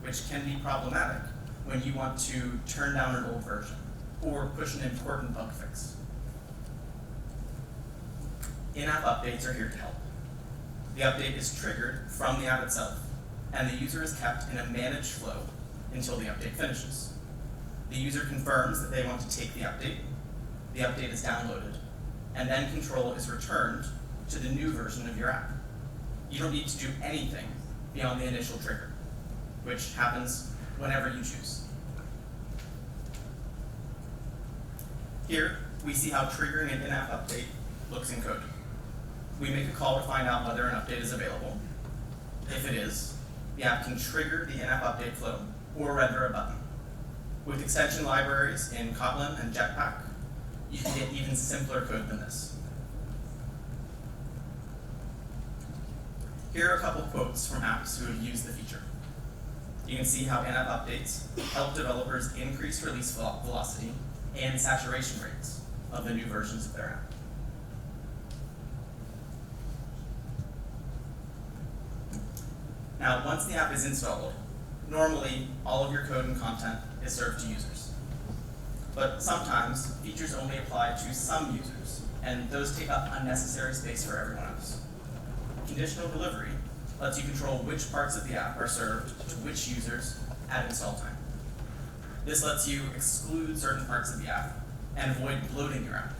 which can be problematic when you want to turn down an old version or push an important bug fix. In-app updates are here to help. The update is triggered from the app itself, and the user is kept in a managed flow until the update finishes. The user confirms that they want to take the update is downloaded, and then control is returned to the new version of your app. You don't need to do anything beyond the initial trigger, which happens whenever you choose. Here, we see how triggering an in-app update looks in code. We make a call to find out whether an update is available. If it is, the app can trigger the in-app update flow or render a button. With extension libraries in Kotlin and Jetpack, you can get even simpler code than this. Here are a couple quotes from apps who have used the feature. You can see how in-app updates help developers increase release velocity and saturation rates of the new versions of their app. Now, once the app is installed, normally all of your code and content is served to users. But sometimes features only apply to some users, and those take up unnecessary space for everyone else. Conditional delivery lets you control which parts of the app are served to which users at install time. This lets you exclude certain parts of the app and avoid bloating your app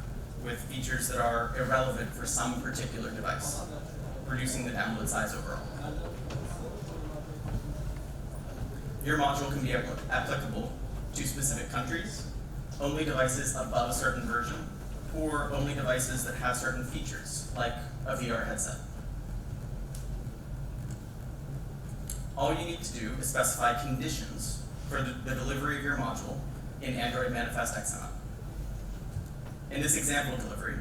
with features that are irrelevant for some particular device, reducing the download size overall. Your module can be applicable to specific countries, only devices above a certain version, or only devices that have certain features, like a VR headset. All you need to do is specify conditions for the delivery of your module in Android Manifest XML. In this example delivery,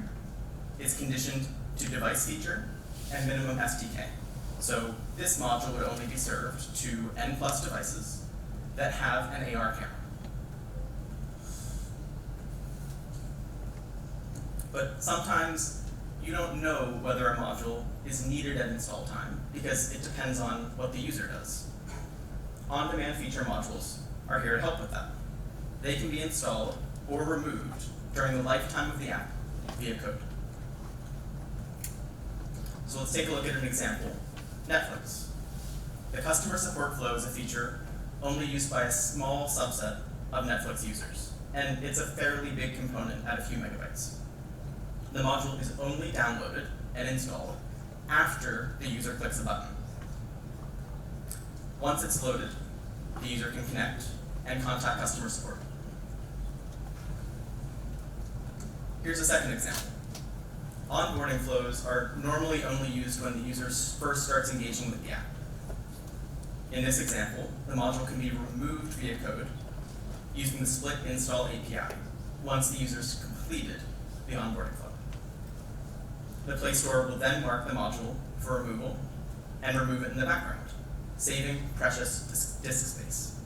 it's conditioned to device feature and minimum SDK. So this module would only be served to N+ devices that have an AR camera. But sometimes you don't know whether a module is needed at install time because it depends on what the user does. On-demand feature modules are here to help with that. They can be installed or removed during the lifetime of the app via code. So let's take a look at an example. Netflix. The customer support flow is a feature only used by a small subset of Netflix users, and it's a fairly big component at a few megabytes. The module is only downloaded and installed after the user clicks a button. Once it's loaded, the user can connect and contact customer support. Here's a second example. Onboarding flows are normally only used when the user first starts engaging with the app. In this example, the module can be removed via code using the split install API once the user's completed the onboarding flow. The Play Store will then mark the module for removal and remove it in the background, saving precious disk space.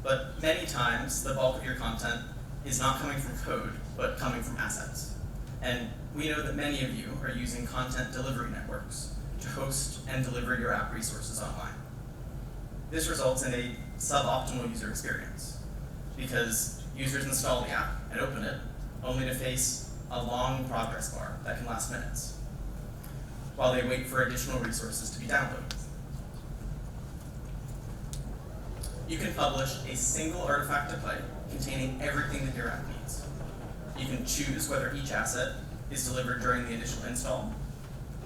But many times, the bulk of your content is not coming from code, but coming from assets. And we know that many of you are using content delivery networks to host and deliver your app resources online. This results in a suboptimal user experience because users install the app and open it only to face a long progress bar that can last minutes while they wait for additional resources to be downloaded. You can publish a single artifact to play containing everything that your app needs. You can choose whether each asset is delivered during the initial install,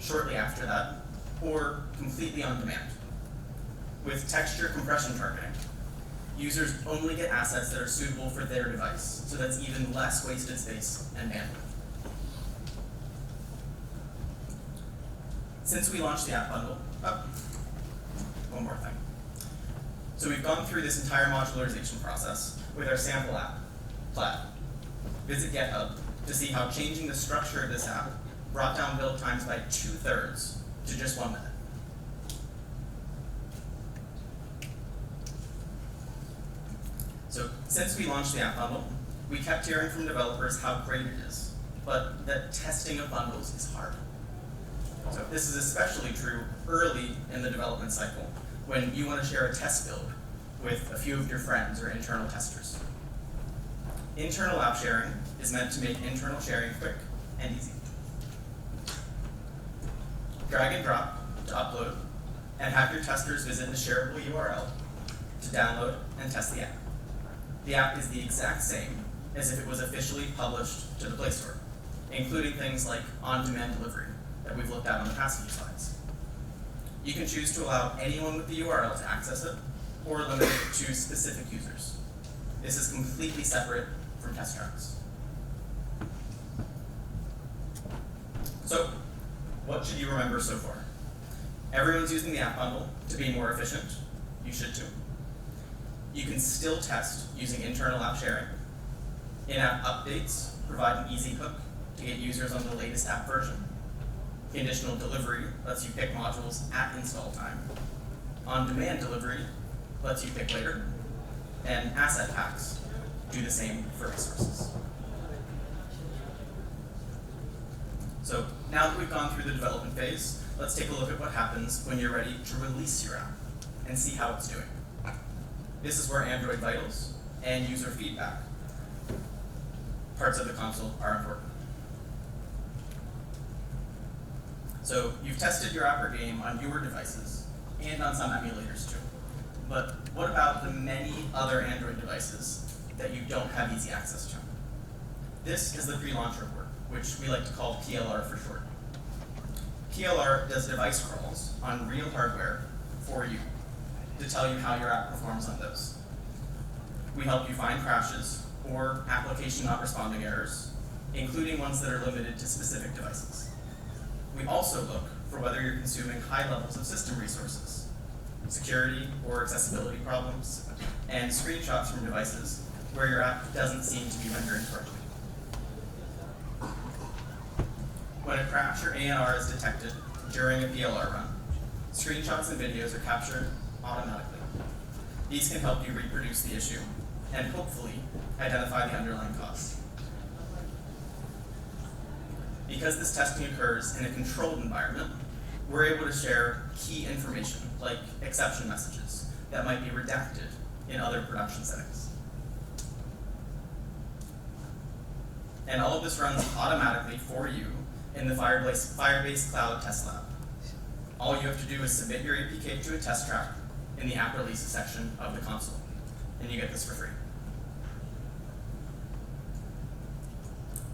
shortly after that, or completely on demand. With texture compression targeting, users only get assets that are suitable for their device, so that's even less wasted space and bandwidth. Since we launched the app bundle, one more thing. So we've gone through this entire modularization process with our sample app, Plaid. Visit GitHub to see how changing the structure of this app brought down build times by 2/3 to just 1 minute. So since we launched the app bundle, we kept hearing from developers how great it is, but that testing of bundles is hard. So this is especially true early in the development cycle, when you want to share a test build with a few of your friends or internal testers. Internal app sharing is meant to make internal sharing quick and easy. Drag and drop to upload, and have your testers visit the shareable URL to download and test the app. The app is the exact same as if it was officially published to the Play Store, including things like on-demand delivery that we've looked at on the past few slides. You can choose to allow anyone with the URL to access it, or limit it to specific users. This is completely separate from test tracks. So, what should you remember so far? Everyone's using the app bundle to be more efficient. You should too. You can still test using internal app sharing. In-app updates provide an easy hook to get users on the latest app version. Conditional delivery lets you pick modules at install time. On-demand delivery lets you pick later. And asset packs do the same for resources. So now that we've gone through the development phase, let's take a look at what happens when you're ready to release your app and see how it's doing. This is where Android vitals and user feedback parts of the console are important. So you've tested your app or game on newer devices and on some emulators too. But what about the many other Android devices that you don't have easy access to? This is the pre-launch report, which we like to call PLR for short. PLR does device crawls on real hardware for you to tell you how your app performs on those. We help you find crashes or application not responding errors, including ones that are limited to specific devices. We also look for whether you're consuming high levels of system resources, security or accessibility problems, and screenshots from devices where your app doesn't seem to be rendering correctly. When a crash or ANR is detected during a PLR run, screenshots and videos are captured automatically. These can help you reproduce the issue and hopefully identify the underlying cause. Because this testing occurs in a controlled environment, we're able to share key information like exception messages that might be redacted in other production settings. And all of this runs automatically for you in the Firebase Cloud Test Lab. All you have to do is submit your APK to a test track in the app releases section of the console, and you get this for free.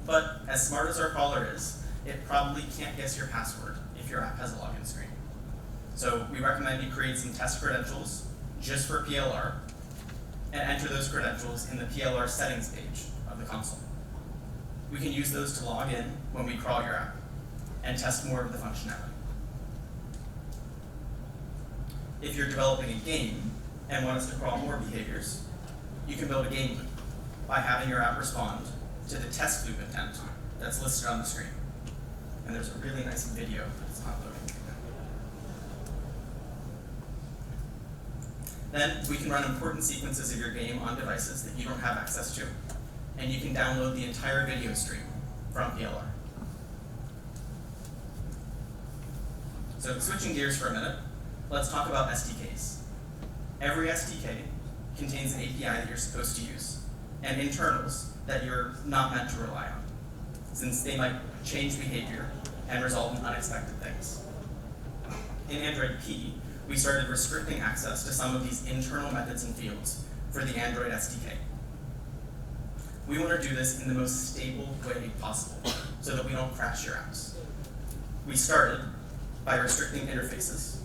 But as smart as our caller is, it probably can't guess your password if your app has a login screen. So we recommend you create some test credentials just for PLR and enter those credentials in the PLR settings page of the console. We can use those to log in when we crawl your app and test more of the functionality. If you're developing a game and want us to crawl more behaviors, you can build a game loop by having your app respond to the test loop intent that's listed on the screen. And there's a really nice video that's not loading right now. Then we can run important sequences of your game on devices that you don't have access to, and you can download the entire video stream from PLR. So switching gears for a minute, let's talk about SDKs. Every SDK contains an API that you're supposed to use, and internals that you're not meant to rely on, since they might change behavior and result in unexpected things. In Android P, we started restricting access to some of these internal methods and fields for the Android SDK. We want to do this in the most stable way possible so that we don't crash your apps. We started by restricting interfaces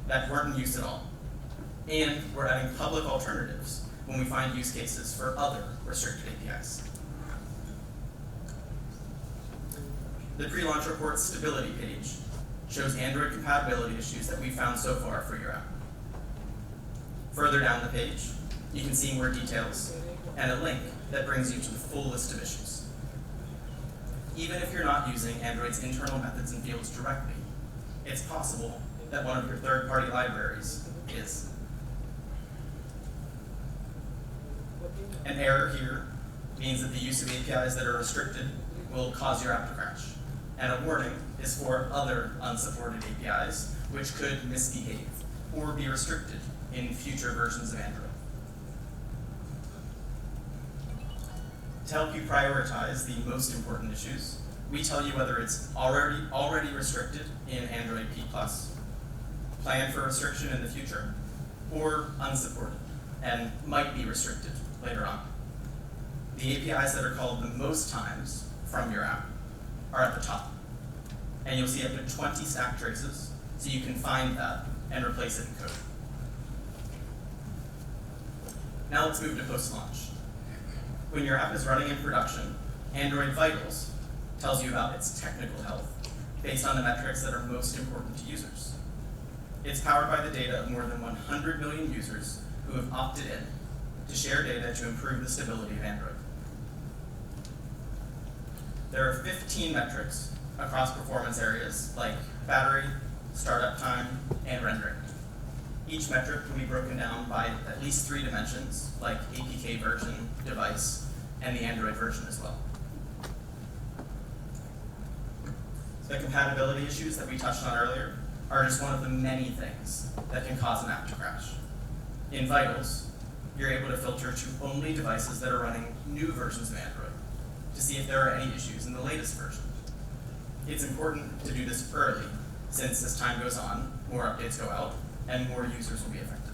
that weren't in use at all. And we're adding public alternatives when we find use cases for other restricted APIs. The pre-launch report stability page shows Android compatibility issues that we've found so far for your app. Further down the page, you can see more details and a link that brings you to the full list of issues. Even if you're not using Android's internal methods and fields directly, it's possible that one of your third-party libraries is. An error here means that the use of APIs that are restricted will cause your app to crash, And a warning is for other unsupported APIs, which could misbehave or be restricted in future versions of Android. To help you prioritize the most important issues, we tell you whether it's already restricted in Android P+, planned for restriction in the future, or unsupported and might be restricted later on. The APIs that are called the most times from your app are at the top. And you'll see up to 20 stack traces, so you can find that and replace it in code. Now let's move to post-launch. When your app is running in production, Android Vitals tells you about its technical health based on the metrics that are most important to users. It's powered by the data of more than 100 million users who have opted in to share data to improve the stability of Android. There are 15 metrics across performance areas like battery, startup time, and rendering. Each metric can be broken down by at least 3 dimensions, like APK version, device, and the Android version as well. The compatibility issues that we touched on earlier are just one of the many things that can cause an app to crash. In Vitals, you're able to filter to only devices that are running new versions of Android to see if there are any issues in the latest version. It's important to do this early, since as time goes on, more updates go out, and more users will be affected.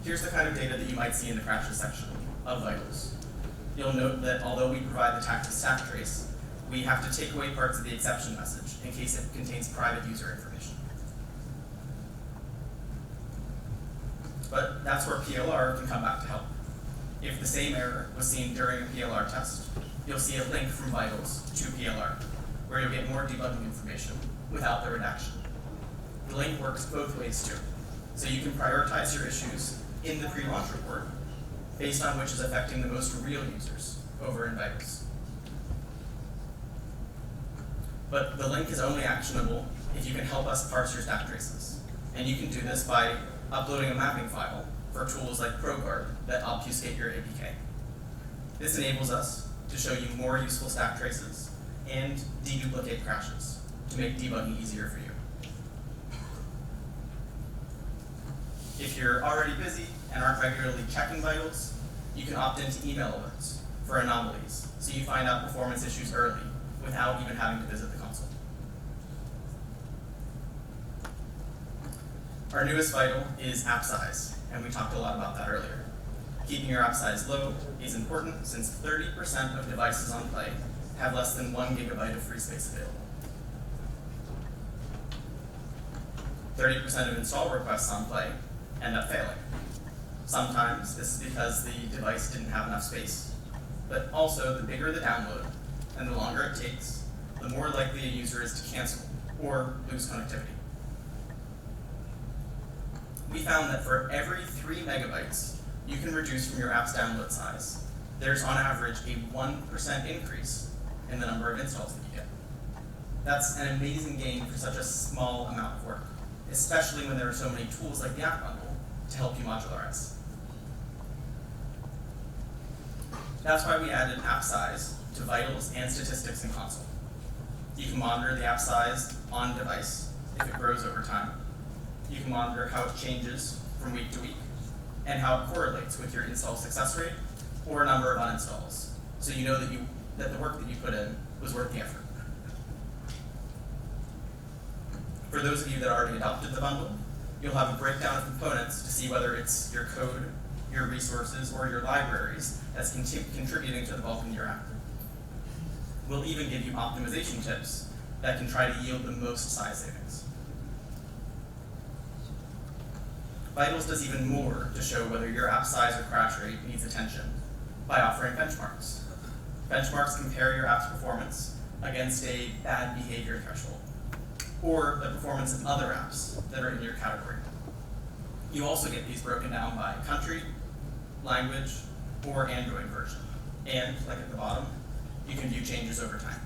Here's the kind of data that you might see in the crashes section of Vitals. You'll note that although we provide the tag to stack trace, we have to take away parts of the exception message in case it contains private user information. But that's where PLR can come back to help. If the same error was seen during a PLR test, you'll see a link from Vitals to PLR, where you'll get more debugging information without the redaction. The link works both ways too, so you can prioritize your issues in the pre-launch report based on which is affecting the most real users over in Vitals. But the link is only actionable if you can help us parse your stack traces. And you can do this by uploading a mapping file for tools like ProGuard that obfuscate your APK. This enables us to show you more useful stack traces and deduplicate crashes to make debugging easier for you. If you're already busy and aren't regularly checking Vitals, you can opt into email alerts for anomalies, so you find out performance issues early without even having to visit the console. Our newest vital is app size, and we talked a lot about that earlier. Keeping your app size low is important since 30% of devices on Play have less than 1 gigabyte of free space available. 30% of install requests on Play end up failing. Sometimes this is because the device didn't have enough space, but also the bigger the download and the longer it takes, the more likely a user is to cancel or lose connectivity. We found that for every 3 megabytes you can reduce from your app's download size, there's on average a 1% increase in the number of installs that you get. That's an amazing gain for such a small amount of work, especially when there are so many tools like the app bundle to help you modularize. That's why we added app size to Vitals and statistics in console. You can monitor the app size on device if it grows over time. You can monitor how it changes from week to week and how it correlates with your install success rate or number of uninstalls, so you know that the work that you put in was worth the effort. For those of you that already adopted the bundle, you'll have a breakdown of components to see whether it's your code, your resources, or your libraries that's contributing to the bulk of your app. We'll even give you optimization tips that can try to yield the most size savings. Vitals does even more to show whether your app size or crash rate needs attention by offering benchmarks. Benchmarks compare your app's performance against a bad behavior threshold, or the performance of other apps that are in your category. You also get these broken down by country, language, or Android version. And, like at the bottom, you can view changes over time.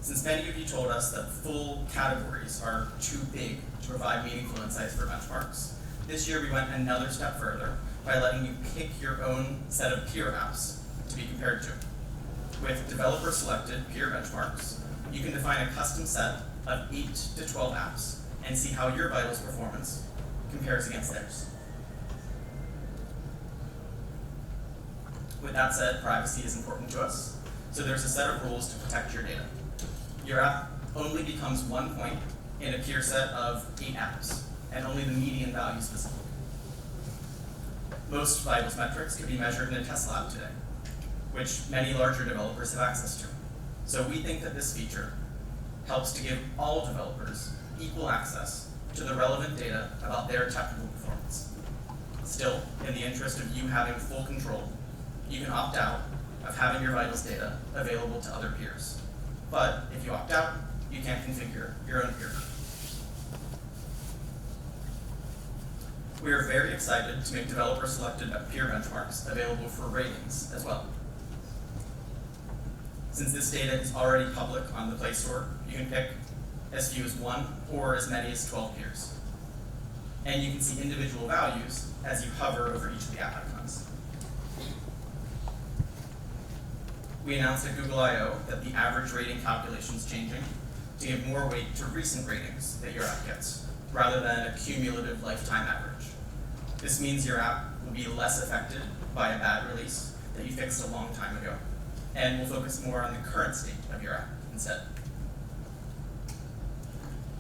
Since many of you told us that full categories are too big to provide meaningful insights for benchmarks, this year we went another step further by letting you pick your own set of peer apps to be compared to. With developer-selected peer benchmarks, you can define a custom set of 8 to 12 apps and see how your Vitals performance compares against theirs. With that said, privacy is important to us, so there's a set of rules to protect your data. Your app only becomes 1 point in a peer set of 8 apps, and only the median value is visible. Most Vitals metrics can be measured in a test lab today, which many larger developers have access to. So we think that this feature helps to give all developers equal access to the relevant data about their technical performance. Still, in the interest of you having full control, you can opt out of having your Vitals data available to other peers. But if you opt out, you can't configure your own peer. We are very excited to make developer-selected peer benchmarks available for ratings as well. Since this data is already public on the Play Store, you can pick as few as 1 or as many as 12 peers. And you can see individual values as you hover over each of the app icons. We announced at Google I/O that the average rating calculation is changing to give more weight to recent ratings that your app gets, rather than a cumulative lifetime average. This means your app will be less affected by a bad release that you fixed a long time ago, and will focus more on the current state of your app instead.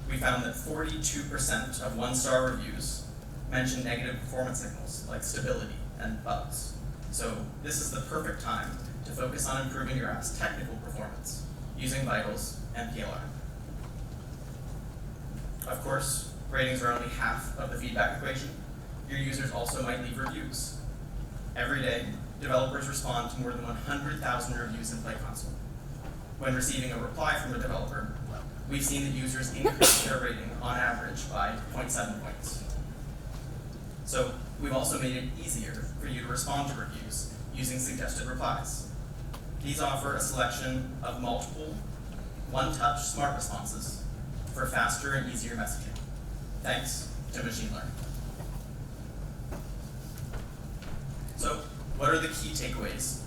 We found that 42% of one-star reviews mention negative performance signals like stability and bugs. So this is the perfect time to focus on improving your app's technical performance using Vitals and PLR. Of course, ratings are only half of the feedback equation. Your users also might leave reviews. Every day, developers respond to more than 100,000 reviews in Play Console. When receiving a reply from a developer, we've seen that users increase their rating on average by 0.7 points. So we've also made it easier for you to respond to reviews using suggested replies. These offer a selection of multiple, one-touch smart responses for faster and easier messaging, thanks to machine learning. So, what are the key takeaways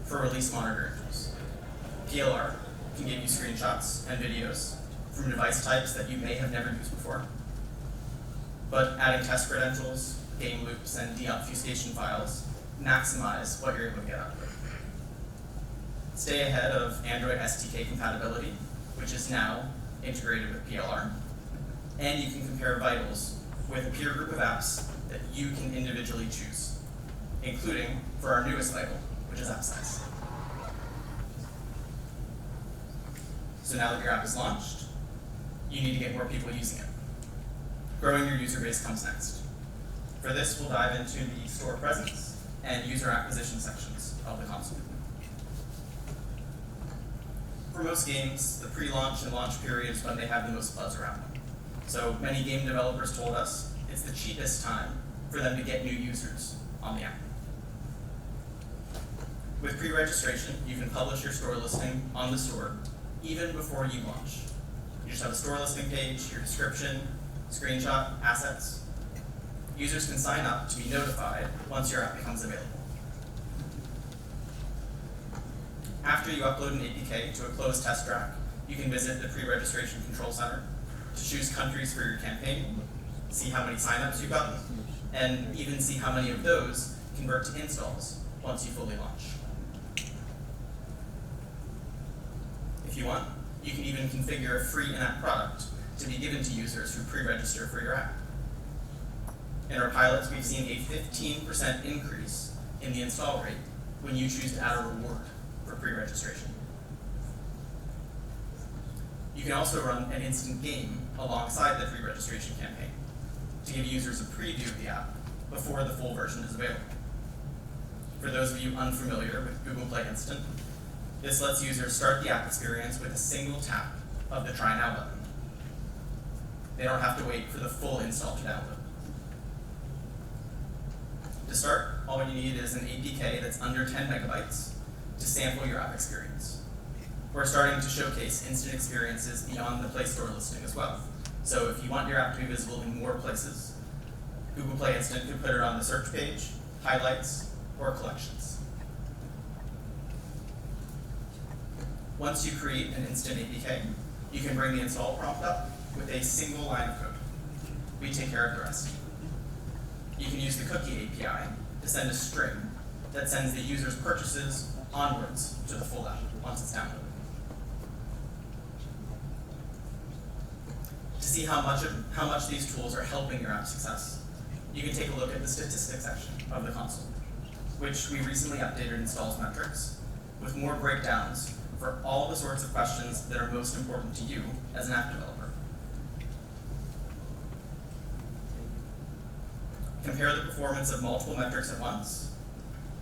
for release monitoring tools? PLR can give you screenshots and videos from device types that you may have never used before. But adding test credentials, game loops, and deobfuscation files maximize what you're able to get out of it. Stay ahead of Android SDK compatibility, which is now integrated with PLR. And you can compare Vitals with a peer group of apps that you can individually choose, including for our newest Vital, which is app size. So now that your app is launched, you need to get more people using it. Growing your user base comes next. For this, we'll dive into the store presence and user acquisition sections of the console. For most games, the pre-launch and launch period is when they have the most buzz around them. So many game developers told us it's the cheapest time for them to get new users on the app. With pre-registration, you can publish your store listing on the store even before you launch. You just have a store listing page, your description, screenshot, assets. Users can sign up to be notified once your app becomes available. After you upload an APK to a closed test track, you can visit the pre-registration control center to choose countries for your campaign, see how many signups you've gotten, and even see how many of those convert to installs once you fully launch. If you want, you can even configure a free in-app product to be given to users who pre-register for your app. In our pilots, we've seen a 15% increase in the install rate when you choose to add a reward for pre-registration. You can also run an instant game alongside the pre-registration campaign to give users a preview of the app before the full version is available. For those of you unfamiliar with Google Play Instant, this lets users start the app experience with a single tap of the Try Now button. They don't have to wait for the full install to download. To start, all you need is an APK that's under 10 megabytes to sample your app experience. We're starting to showcase instant experiences beyond the Play Store listing as well. So if you want your app to be visible in more places, Google Play Instant can put it on the search page highlights, or collections. Once you create an instant APK, you can bring the install prompt up with a single line of code. We take care of the rest. You can use the cookie API to send a string that sends the user's purchases onwards to the full app once it's downloaded. To see how much these tools are helping your app's success, you can take a look at the statistics section of the console, which we recently updated installs metrics with more breakdowns for all the sorts of questions that are most important to you as an app developer. Compare the performance of multiple metrics at once,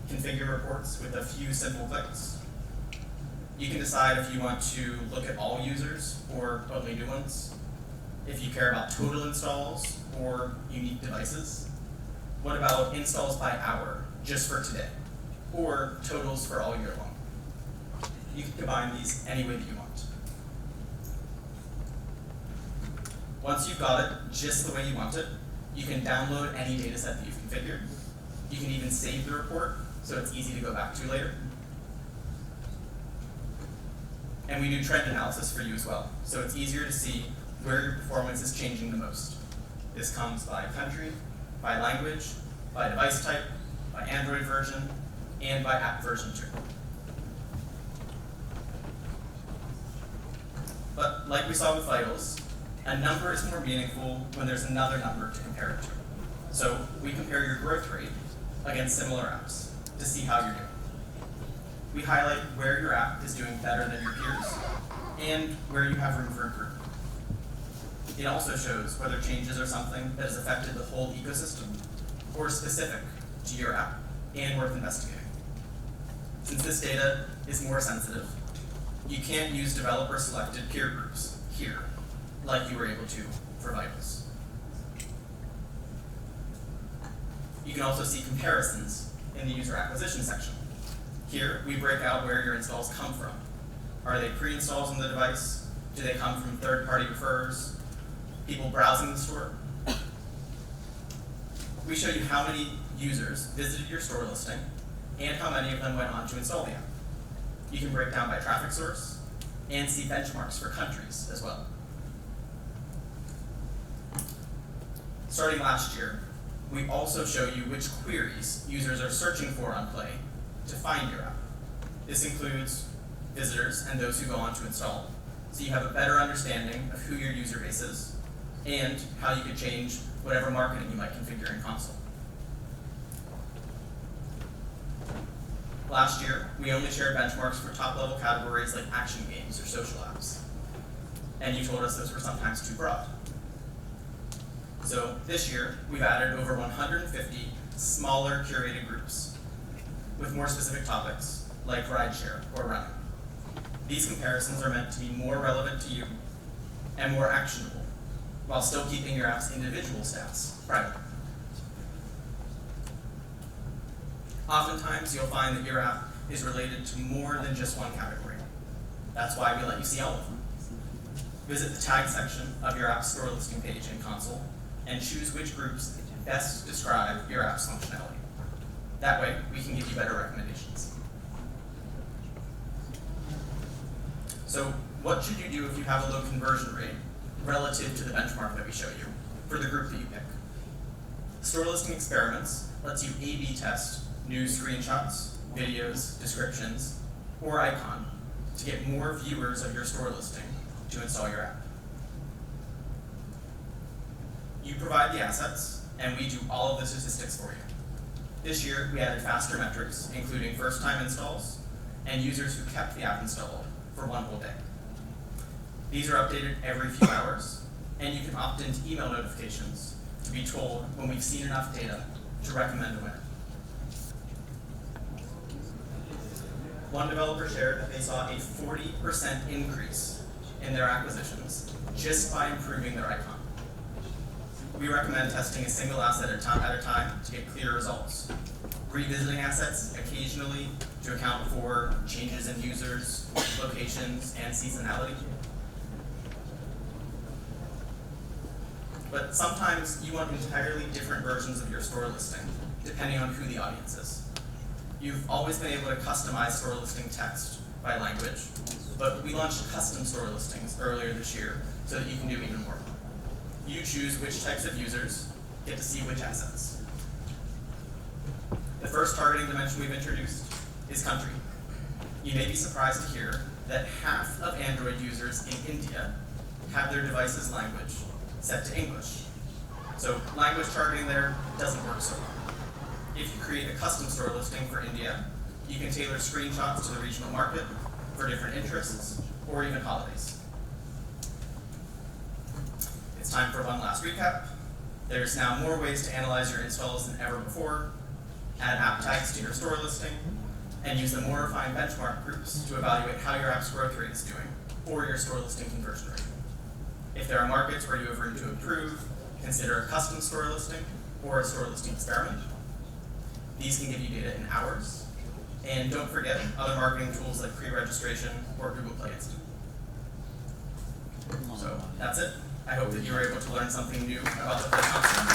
configure reports with a few simple clicks. You can decide if you want to look at all users or only new ones, if you care about total installs or unique devices. What about installs by hour, just for today, or totals for all year long? You can combine these any way that you want. Once you've got it just the way you want it, you can download any dataset that you've configured. You can even save the report, so it's easy to go back to later. And we do trend analysis for you as well, so it's easier to see where your performance is changing the most. This comes by country, by language, by device type, by Android version, and by app version 2. But like we saw with vitals, a number is more meaningful when there's another number to compare it to. So we compare your growth rate against similar apps to see how you're doing. We highlight where your app is doing better than your peers and where you have room for improvement. It also shows whether changes are something that has affected the whole ecosystem or specific to your app and worth investigating. Since this data is more sensitive, you can't use developer-selected peer groups here like you were able to for vitals. You can also see comparisons in the user acquisition section. Here, we break out where your installs come from. Are they pre-installs on the device? Do they come from third-party referrers? People browsing the store? We show you how many users visited your store listing and how many of them went on to install the app. You can break down by traffic source and see benchmarks for countries as well. Starting last year, we also show you which queries users are searching for on Play to find your app. This includes visitors and those who go on to install, so you have a better understanding of who your user base is and how you could change whatever marketing you might configure in console. Last year, we only shared benchmarks for top-level categories like action games or social apps. And you told us those were sometimes too broad. So this year, we've added over 150 smaller curated groups with more specific topics like rideshare or running. These comparisons are meant to be more relevant to you and more actionable, while still keeping your app's individual stats private. Oftentimes, you'll find that your app is related to more than just one category. That's why we let you see all of them. Visit the tag section of your app's store listing page in console and choose which groups best describe your app's functionality. That way, we can give you better recommendations. So, what should you do if you have a low conversion rate relative to the benchmark that we show you for the group that you pick? Store listing experiments lets you A/B test new screenshots, videos, descriptions, or icon to get more viewers of your store listing to install your app. You provide the assets, and we do all of the statistics for you. This year, we added faster metrics, including first-time installs and users who kept the app installed for one whole day. These are updated every few hours, and you can opt into email notifications to be told when we've seen enough data to recommend a winner. One developer shared that they saw a 40% increase in their acquisitions just by improving their icon. We recommend testing a single asset at a time to get clear results, revisiting assets occasionally to account for changes in users, locations, and seasonality. But sometimes you want entirely different versions of your store listing depending on who the audience is. You've always been able to customize store listing text by language, but we launched custom store listings earlier this year so that you can do even more. You choose which types of users get to see which assets. The first targeting dimension we've introduced is country. You may be surprised to hear that half of Android users in India have their device's language set to English. So language targeting there doesn't work so well. If you create a custom store listing for India, you can tailor screenshots to the regional market for different interests or even holidays. It's time for one last recap. There's now more ways to analyze your installs than ever before, add app tags to your store listing, and use the more refined benchmark groups to evaluate how your app's growth rate is doing, or your store listing conversion rate. If there are markets where you have room to improve, consider a custom store listing or a store listing experiment. These can give you data in hours. And don't forget other marketing tools like pre-registration or Google Play Instant. So that's it. I hope that you were able to learn something new about the Play Constant.